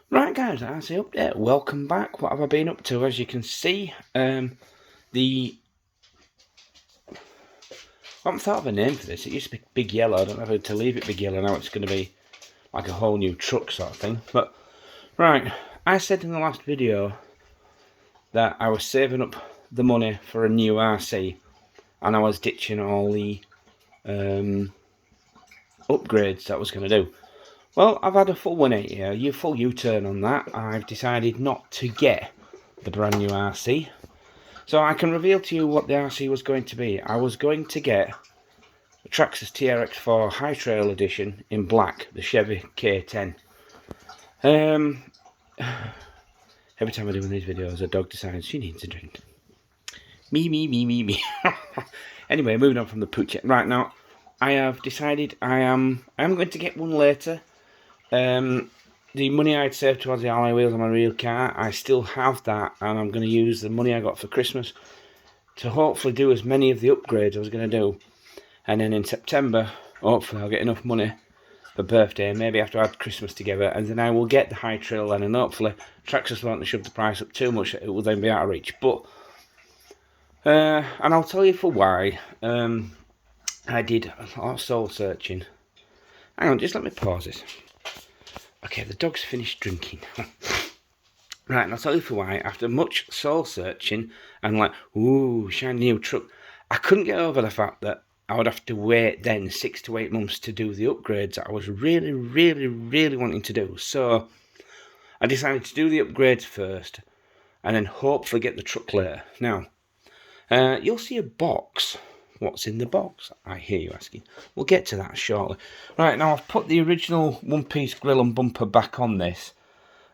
Right guys, RC update, welcome back. What have I been up to? As you can see, I haven't thought of a name for this. It used to be Big Yellow. I don't know whether to leave it Big Yellow now. It's going to be like a whole new truck sort of thing. But, right, I said in the last video that I was saving up the money for a new RC and I was ditching all the upgrades that I was going to do. Well, I've had a full 180 here, full U-turn on that. I've decided not to get the brand new RC. So I can reveal to you what the RC was going to be. I was going to get the Traxxas TRX4 High Trail Edition in black, the Chevy K10. Every time I do one of these videos, a dog decides she needs a drink. Me. Anyway, moving on from the pooch. Right, now, I have decided I am going to get one later. The money I'd saved towards the alloy wheels on my real car, I still have that, and I'm going to use the money I got for Christmas to hopefully do as many of the upgrades I was going to do. And then in September, hopefully I'll get enough money for birthday, maybe after I had Christmas together, and then I will get the High Trail then, and hopefully Traxxas won't shove the price up too much, it will then be out of reach. But, and I'll tell you for why. I did a lot of soul searching. Hang on, just let me pause this. Okay, the dog's finished drinking. Right, and I'll tell you for why. After much soul searching and like, ooh, shiny new truck, I couldn't get over the fact that I would have to wait then 6 to 8 months to do the upgrades that I was really wanting to do. So I decided to do the upgrades first and then hopefully get the truck later. Now, you'll see a box. What's in the box? I hear you asking. We'll get to that shortly. Right, now I've put the original one-piece grille and bumper back on this.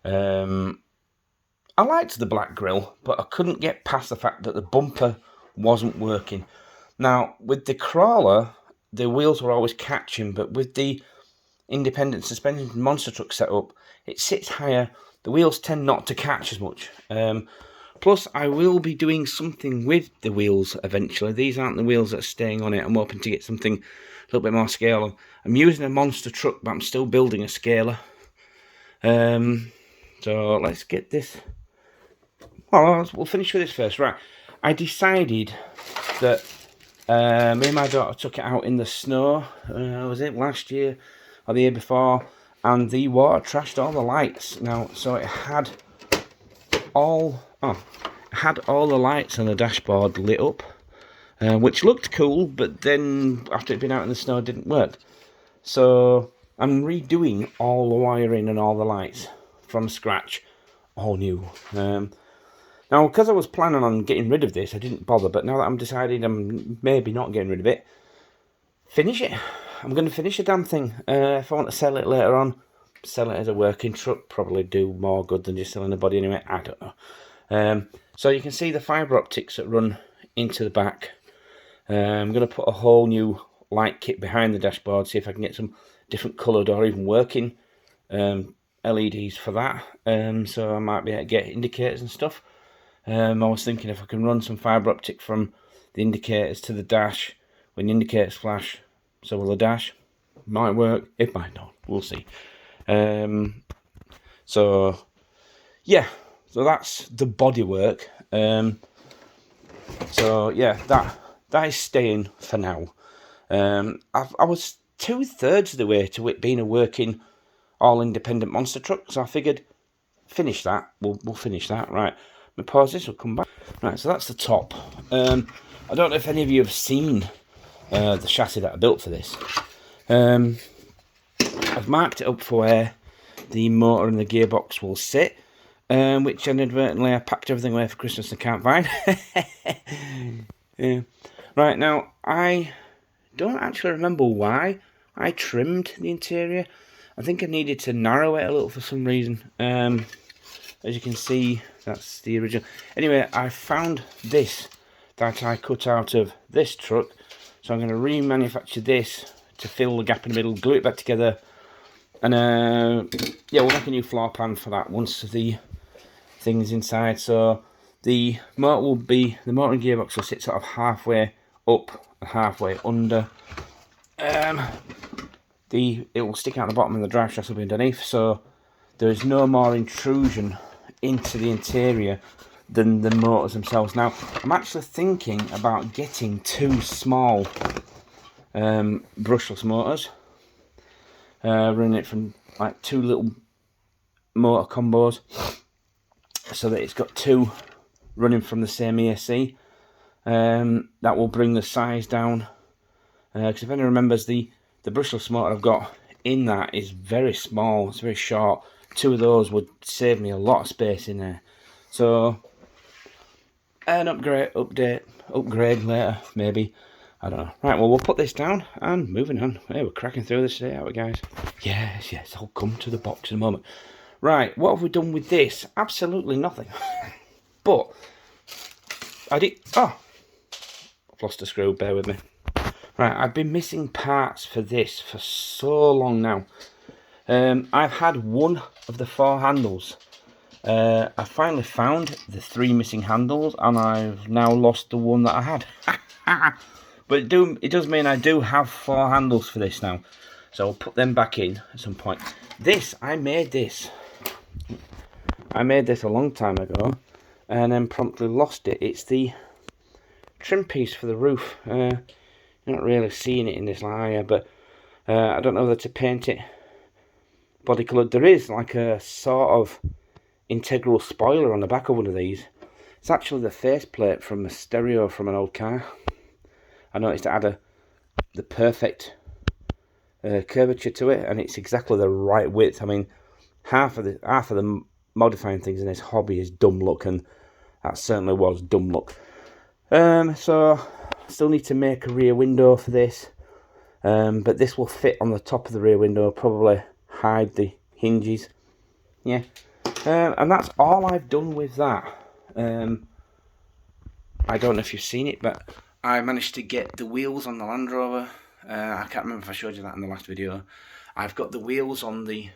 I liked the black grille, but I couldn't get past the fact that the bumper wasn't working. Now, with the crawler, the wheels were always catching, but with the independent suspension monster truck setup, it sits higher. The wheels tend not to catch as much. Plus, I will be doing something with the wheels eventually. These aren't the wheels that are staying on it. I'm hoping to get something a little bit more scale. I'm using a monster truck, but I'm still building a scaler. So let's get this. Well, we'll finish with this first. Right, I decided that me and my daughter took it out in the snow. Was it last year or the year before? And the water trashed all the lights. Now, so it had all the lights on the dashboard lit up, which looked cool, but then after it'd been out in the snow it didn't work. So I'm redoing all the wiring and all the lights from scratch, all new. Now, because I was planning on getting rid of this, I didn't bother, but now that I'm deciding I'm maybe not getting rid of it, finish it. I'm going to finish the damn thing. If I want to sell it later on, sell it as a working truck, probably do more good than just selling the body anyway, I don't know. So you can see the fibre optics that run into the back. I'm going to put a whole new light kit behind the dashboard, see if I can get some different coloured or even working LEDs for that. So I might be able to get indicators and stuff. I was thinking if I can run some fibre optic from the indicators to the dash, when the indicators flash, so will the dash. Might work, it might not, we'll see. So yeah, so that's the bodywork. So yeah, that is staying for now. I was 2/3 of the way to it being a working all independent monster truck, so I figured finish that. We'll finish that. Right, let me pause this, we'll come back. Right, so that's the top. I don't know if any of you have seen the chassis that I built for this. I've marked it up for where the motor and the gearbox will sit, which inadvertently I packed everything away for Christmas and can't find. Yeah. Right, now, I don't actually remember why I trimmed the interior. I think I needed to narrow it a little for some reason. As you can see, that's the original. Anyway, I found this that I cut out of this truck, so I'm going to remanufacture this to fill the gap in the middle, glue it back together, and yeah, we'll make a new floor plan for that once the thing's inside. So the motor and gearbox will sit sort of halfway up and halfway under. It will stick out the bottom and the drive shaft will be underneath, so there is no more intrusion into the interior than the motors themselves. Now, I'm actually thinking about getting 2 small brushless motors, running it from like 2 little motor combos, so that it's got 2 running from the same ESC. That will bring the size down, because if anyone remembers, the brushless motor I've got in that is very small, it's very short. 2 of those would save me a lot of space in there. So an upgrade later, maybe. I don't know. Right, well, we'll put this down and moving on. Hey, we're cracking through this today, aren't we, guys? Yes, I'll come to the box in a moment. Right, what have we done with this? Absolutely nothing. But I did... Oh, I've lost a screw, bear with me. Right, I've been missing parts for this for so long now. I've had 1 of the 4 handles. I finally found the 3 missing handles, and I've now lost the 1 that I had. But it does mean I do have 4 handles for this now. So I'll put them back in at some point. I made this a long time ago, and then promptly lost it. It's the trim piece for the roof. You're not really seeing it in this area, but I don't know whether to paint it body coloured. There is like a sort of integral spoiler on the back of one of these. It's actually the faceplate from a stereo from an old car. I noticed it had the perfect curvature to it, and it's exactly the right width. I mean, half of the modifying things in this hobby is dumb luck, and that certainly was dumb luck. So still need to make a rear window for this, but this will fit on the top of the rear window, probably hide the hinges. Yeah, and that's all I've done with that. I don't know if you've seen it, but I managed to get the wheels on the Land Rover. I can't remember if I showed you that in the last video. I've got the wheels on the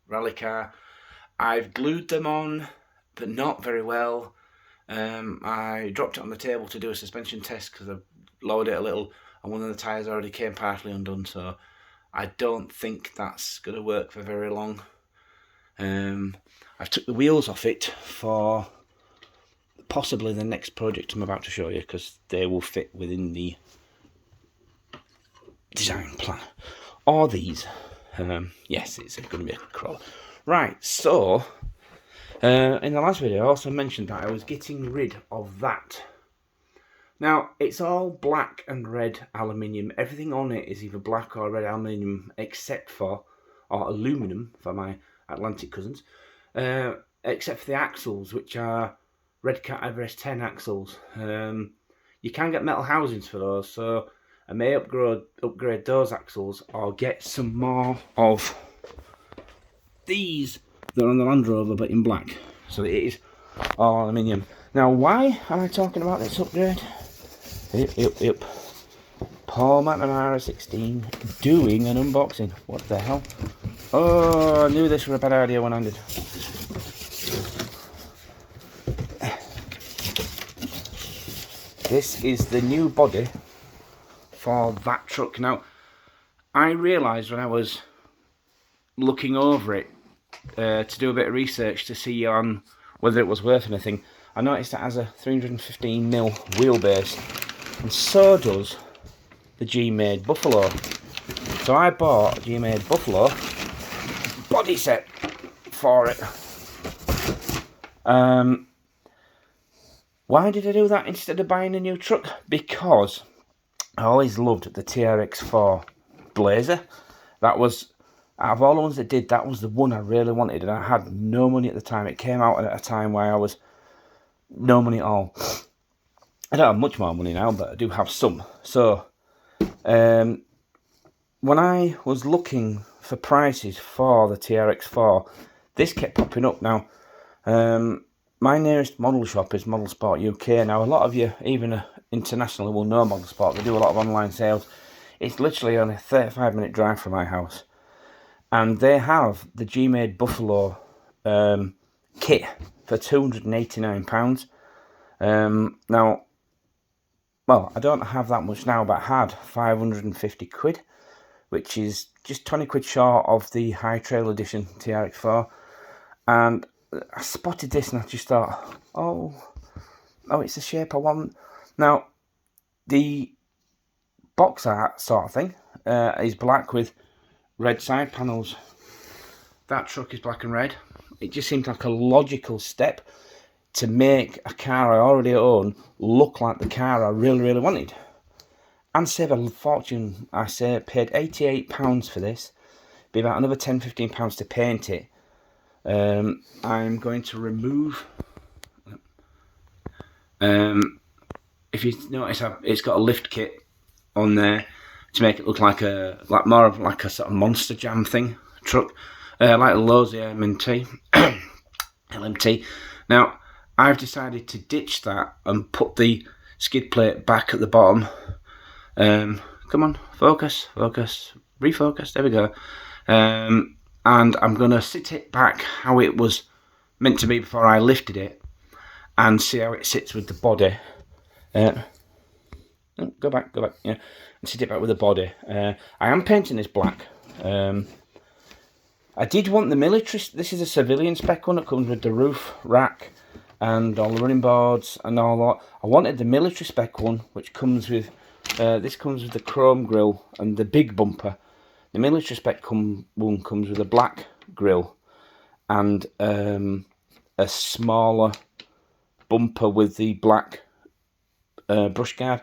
rally car. I've glued them on, but not very well. I dropped it on the table to do a suspension test because I lowered it a little, and one of the tyres already came partially undone, so I don't think that's going to work for very long. I've took the wheels off it for possibly the next project I'm about to show you, because they will fit within the design plan. Or these. Yes, it's going to be a crawler. Right, so in the last video I also mentioned that I was getting rid of that. Now, it's all black and red aluminium. Everything on it is either black or red aluminium, except for, or aluminum for my Atlantic cousins, except for the axles, which are Red Cat Everest 10 axles. You can get metal housings for those, so I may upgrade those axles, or get some more of these that are on the Land Rover but in black. So it is all aluminium. Now, why am I talking about this upgrade? Yep. Paul McNamara 16 doing an unboxing. What the hell? Oh, I knew this was a bad idea when I did. This is the new body for that truck. Now, I realised when I was looking over it to do a bit of research to see on whether it was worth anything, I noticed it has a 315mm wheelbase, and so does the G-Made Buffalo. So I bought a G-Made Buffalo body set for it. Why did I do that instead of buying a new truck? Because I always loved the TRX4 Blazer. That was, out of all the ones that did, that was the one I really wanted, and I had no money at the time. It came out at a time where I was no money at all. I don't have much more money now, but I do have some. So, when I was looking for prices for the TRX4, this kept popping up. Now, my nearest model shop is Model Sport UK. Now, a lot of you, even internationally, will know Model Sport. They do a lot of online sales. It's literally only a 35-minute drive from my house. And they have the G-Made Buffalo kit for £289. Now, well, I don't have that much now, but I had 550 quid, which is just 20 quid short of the High Trail Edition TRX4. And I spotted this and I just thought, oh, it's the shape I want. Now, the box art sort of thing is black with red side panels. That truck is black and red. It just seemed like a logical step to make a car I already own look like the car I really, really wanted. And save a fortune. I say paid £88 for this. Be about another £10-15 to paint it. I'm going to remove. If you notice, it's got a lift kit on there to make it look like more of a sort of Monster Jam thing truck, like the Lowe's LMT. LMT. Now, I've decided to ditch that and put the skid plate back at the bottom. Come on, focus, refocus. There we go. And I'm gonna sit it back how it was meant to be before I lifted it, and see how it sits with the body. Go back, yeah, and sit it back with the body. I am painting this black. I did want the military. This is a civilian spec one that comes with the roof rack and all the running boards and all that. I wanted the military spec one, which comes with this comes with the chrome grille and the big bumper. The military spec one comes with a black grille and a smaller bumper with the black brush guard.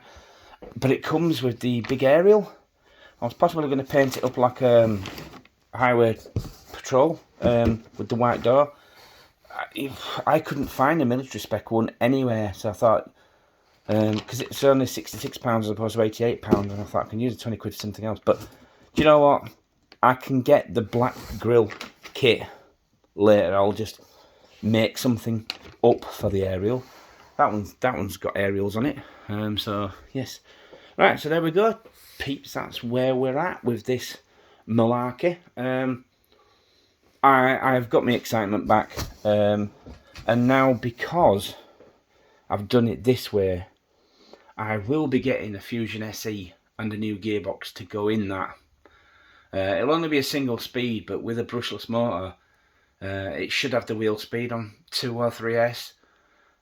But it comes with the big aerial. I was possibly going to paint it up like highway patrol with the white door. I couldn't find a military spec one anywhere, so I thought, because it's only £66 as opposed to £88, and I thought I can use the 20 quid for something else. But do you know what? I can get the black grille kit later. I'll just make something up for the aerial. That one's got aerials on it. So yes, right. So there we go, peeps. That's where we're at with this malarkey. I've got my excitement back, and now because I've done it this way, I will be getting a Fusion SE and a new gearbox to go in that. It'll only be a single speed, but with a brushless motor, it should have the wheel speed on 2 or 3S.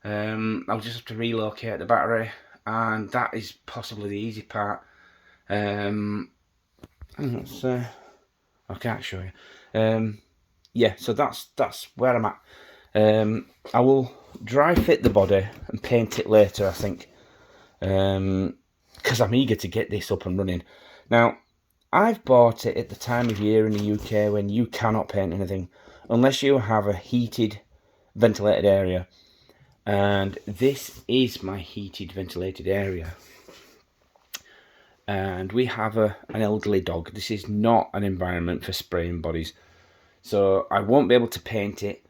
I'll just have to relocate the battery, and that is possibly the easy part. I can't show you. Yeah, so that's where I'm at. I will dry fit the body and paint it later, I think, because I'm eager to get this up and running. Now, I've bought it at the time of year in the UK when you cannot paint anything unless you have a heated, ventilated area. And this is my heated, ventilated area. And we have an elderly dog. This is not an environment for spraying bodies. So I won't be able to paint it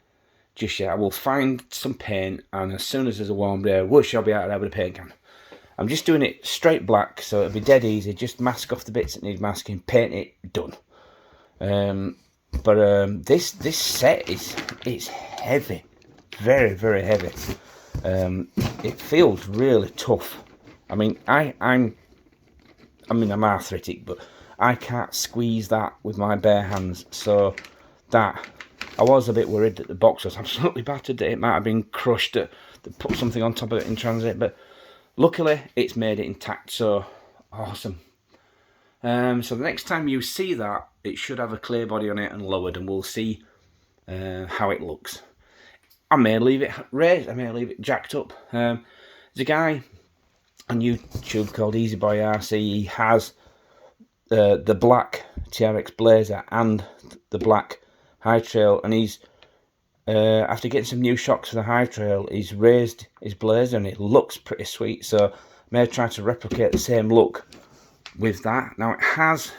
just yet. I will find some paint, and as soon as there's a warm day, whoosh, I'll be out there with a paint can. I'm just doing it straight black, so it'll be dead easy. Just mask off the bits that need masking, paint it, done. This set it's heavy, very, very heavy. It feels really tough. I mean, I'm arthritic, but I can't squeeze that with my bare hands. So that I was a bit worried that the box was absolutely battered, that it might have been crushed, that put something on top of it in transit, but luckily it's made it intact. So awesome. So the next time you see that, it should have a clear body on it and lowered, and we'll see how it looks. I may leave it raised, I may leave it jacked up. There's a guy on YouTube called Easy Boy RC. He has the black TRX Blazer and the black High Trail, and he's after getting some new shocks for the High Trail, he's raised his Blazer and it looks pretty sweet. So I may try to replicate the same look with that. Now it has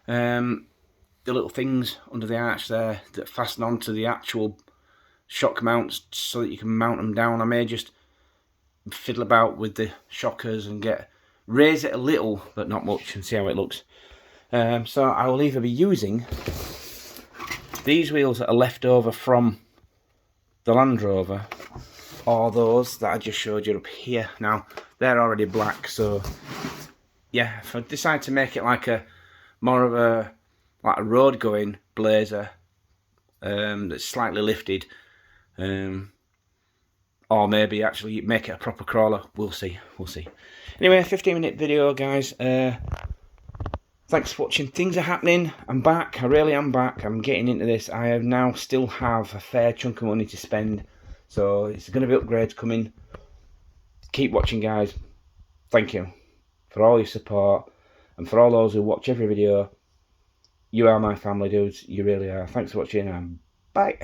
the little things under the arch there that fasten onto the actual shock mounts so that you can mount them down. I may just fiddle about with the shockers and raise it a little, but not much, and see how it looks. So I will either be using these wheels that are left over from the Land Rover, or those that I just showed you up here. Now they're already black, so yeah, if I decide to make it like more of a road going Blazer, that's slightly lifted, or maybe actually make it a proper crawler. We'll see. Anyway, 15-minute video, guys. Thanks for watching. Things are happening. I'm back. I really am back. I'm getting into this. I have now still have a fair chunk of money to spend, so it's going to be upgrades coming. Keep watching, guys. Thank you for all your support, and for all those who watch every video. You are my family, dudes. You really are. Thanks for watching, and bye.